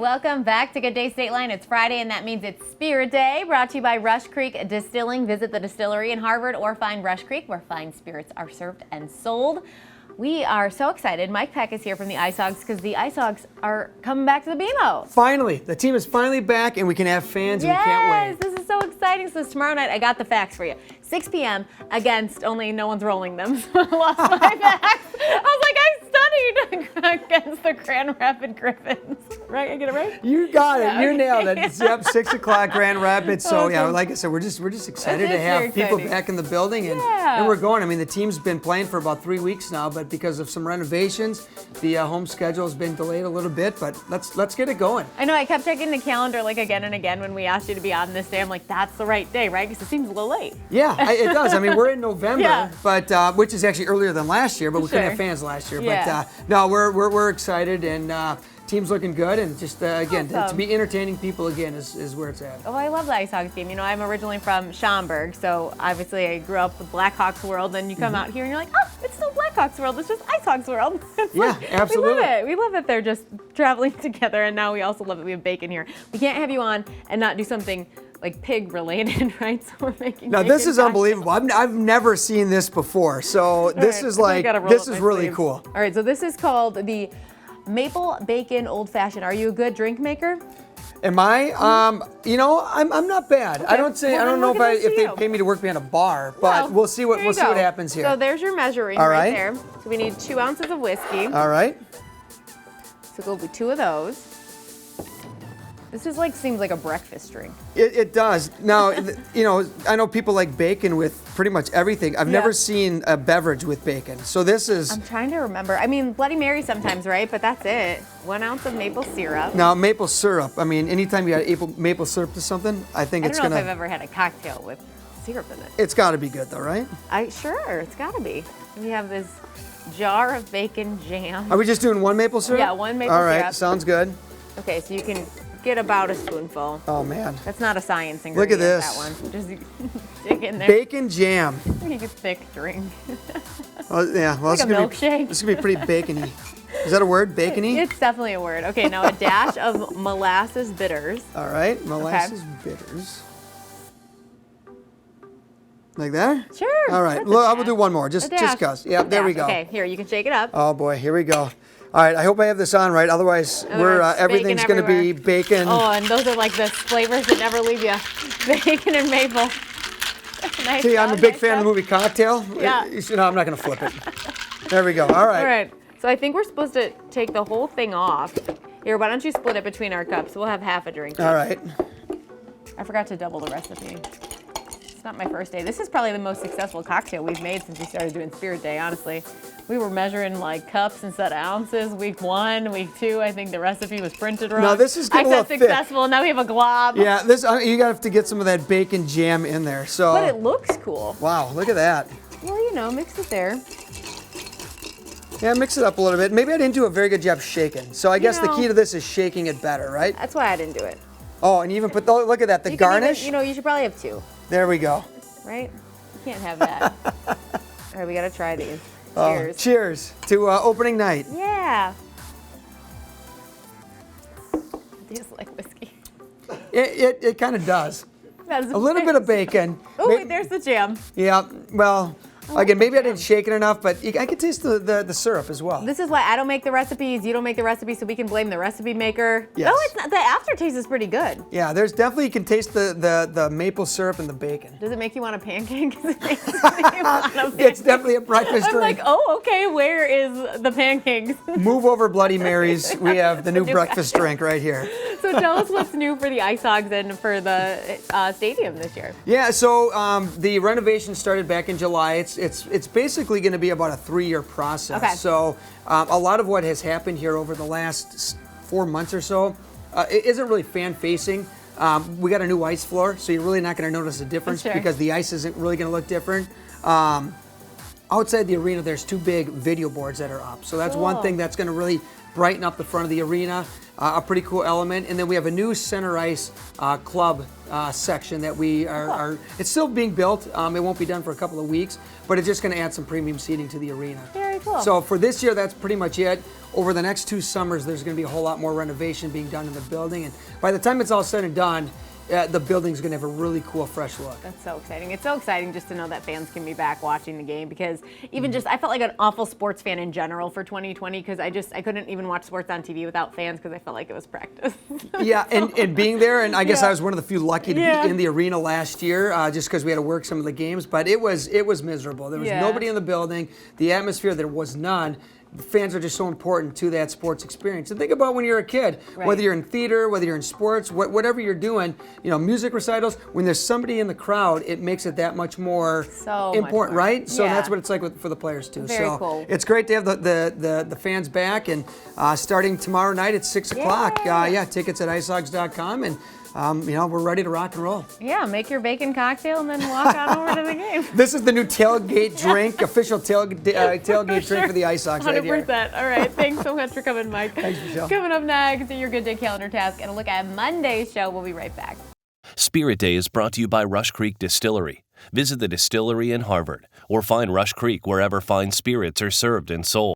Welcome back to Good Day State Line. It's Friday, and that means it's Spirit Day, brought to you by Rush Creek Distilling. Visit the distillery in Harvard or find Rush Creek, where fine spirits are served and sold. We are so excited. Mike Peck is here from the Icehogs because the Icehogs are coming back to the BMO. Finally, the team is finally back, and we can have fans, and we can't wait. Yes, this is so exciting. So tomorrow night, I got the facts for you. 6 p.m. against, only no one's rolling them, so I lost my facts. I was like, I studied against the Grand Rapids Griffins. Right? I get it right? You got it. Yeah, You okay. nailed it. Yep, 6 o'clock, Grand Rapids. So yeah, Awesome. like I said, we're just excited to It's have very people exciting. back in the building, and Yeah. we're going. I mean, the team's been playing for about 3 weeks now, but because of some renovations, the home schedule has been delayed a little bit. But let's get it going. I know, I kept checking the calendar like again and again when we asked you to be on this day. I'm like, that's the right day, right? Because it seems a little late. Yeah, it does. I mean, we're in November, Yeah. but which is actually earlier than last year, but we couldn't Sure. have fans last year. Yeah. But no, we're excited, and team's looking good, and just again to Awesome. be entertaining people again is where it's at. Oh, I love the Icehogs team. You know, I'm originally from Schaumburg, so obviously I grew up with Blackhawks world. Then you come out here and you're like, oh, it's still Blackhawks world. It's just Icehogs world. It's Yeah, like, absolutely. We love it. We love that they're just traveling together, and now we also love that we have bacon here. We can't have you on and not do something like pig related, right? So we're making. Now bacon this is cocktails. unbelievable. I've never seen this before, so this All right, is I like gotta roll this up is my really sleeves. cool. All right, so this is called the Maple Bacon Old Fashioned. Are you a good drink maker? Am I? You know, I'm not bad. I don't say Well, I don't then know look at if this they to pay you. me to work behind a bar, but Well, we'll see what here you go. happens here. So there's your measuring All right right. there. So we need 2 ounces of whiskey. All right. So go with 2 of those. This is like seems like a breakfast drink. It does. Now, you know, I know people like bacon with pretty much everything. I've Yeah. never seen a beverage with bacon. So this is I'm trying to remember. I mean, Bloody Mary sometimes, right? But that's it. 1 ounce of maple syrup. now maple syrup. I mean, anytime you add maple syrup to something, I think I it's don't know gonna. if I've ever had a cocktail with syrup in it. It's got to be good though, right? Sure, it's gotta be. We have this jar of bacon jam. Are we just doing one maple syrup? Yeah, one maple All right, syrup. sounds good. Okay, so you can get about a spoonful. Oh man. That's not a science Look ingredient. at this. That one. Just dig in there. Bacon jam. Pretty thick drink. Well, yeah, well, Like this a is gonna milkshake. be this is gonna be pretty bacony. Is that a word? Bacony? It's definitely a word. Okay, now a dash of molasses bitters. All right, molasses bitters. Like that? Sure. All right, that's a well, I will dash. do one more, A just dash. cause. Yep, there we Dash. go. Okay, here, you can shake it up. Oh boy, here we go. All right, I hope I have this on right. Otherwise, Otherwise, everything's bacon gonna be bacon. Oh, and those are like the flavors that never leave you. Bacon and maple. Nice See, I'm a job, big nice fan of the job. movie Cocktail. Yeah. No, I'm not gonna flip it. There we go. All right. All right, so I think we're supposed to take the whole thing off. Here, why don't you split it between our cups? We'll have half a drink. All right. I forgot to double the recipe. It's not my first day. This is probably the most successful cocktail we've made since we started doing Spirit Day, honestly. We were measuring like cups instead of ounces. Week 1, week 2, I think the recipe was printed wrong. Now, this is getting I a little said thick. successful, now we have a glob. Yeah, this you gotta have to get some of that bacon jam in there. So. But it looks cool. Wow, look at that. Well, you know, mix it there. Yeah, mix it up a little bit. Maybe I didn't do a very good job shaking. So I guess the know- key to this is shaking it better, right? That's why I didn't do it. Oh, and you even put look at that, the You can garnish. Even, you know, you should probably have 2, There we go. right? You can't have that. All right, we gotta try these. Oh, Cheers. cheers to opening night. Yeah. Do you just like whiskey? It kind of does. That is A little bit of bacon. Oh, May- wait, there's the jam. Yeah, well, again, maybe I didn't shake it enough, but I could taste the syrup as well. This is why I don't make the recipes, you don't make the recipes, so we can blame the recipe maker. Yes. No, it's not. The aftertaste is pretty good. Yeah, there's definitely, you can taste the maple syrup and the bacon. Does it make you want a pancake? 'Cause it makes me want a pancake. It's definitely a breakfast I'm drink. like, oh, okay, where is the pancakes? Move over Bloody Marys. We have the new new breakfast drink right here. So tell us what's new for the Icehogs and for the stadium this year. Yeah, so the renovation started back in July. It's basically going to be about a 3-year process. Okay. So a lot of what has happened here over the last 4 months or so it isn't really fan-facing. We got a new ice floor, so you're really not going to notice a difference Sure. because the ice isn't really going to look different. outside the arena, there's 2 big video boards that are up. So that's one Cool. thing that's going to really brighten up the front of the arena. A pretty cool element. And then we have a new center ice club section that we are it's still being built. It won't be done for a couple of weeks, but it's just going to add some premium seating to the arena. Very cool. So for this year, that's pretty much it. Over the next 2 summers, there's going to be a whole lot more renovation being done in the building. And by the time it's all said and done, the building's going to have a really cool, fresh look. That's so exciting. It's so exciting just to know that fans can be back watching the game, because even just I felt like an awful sports fan in general for 2020, because I couldn't even watch sports on TV without fans because I felt like it was practice. Yeah, and being there, and I guess Yeah. I was one of the few lucky to Yeah. be in the arena last year, just because we had to work some of the games, but it was miserable. There was Yeah. nobody in the building. The atmosphere, there was none. The fans are just so important to that sports experience. And think about when you're a kid, Right. whether you're in theater, whether you're in sports, whatever you're doing, music recitals, when there's somebody in the crowd, it makes it that much more So much important, more. right? So Yeah. that's what it's like for the players too. Very so cool. it's great to have the fans back, and starting tomorrow night at 6 o'clock. Yay. Tickets at icehogs.com, and we're ready to rock and roll. Yeah, make your bacon cocktail and then walk on over to the game. This is the new tailgate drink, official tailgate drink for the Icehogs right here. 100%. All right. Thanks so much for coming, Mike. Thanks, Michelle. Coming up next, your Good Day Calendar Task and a look at Monday's show. We'll be right back. Spirit Day is brought to you by Rush Creek Distillery. Visit the distillery in Harvard or find Rush Creek wherever fine spirits are served and sold.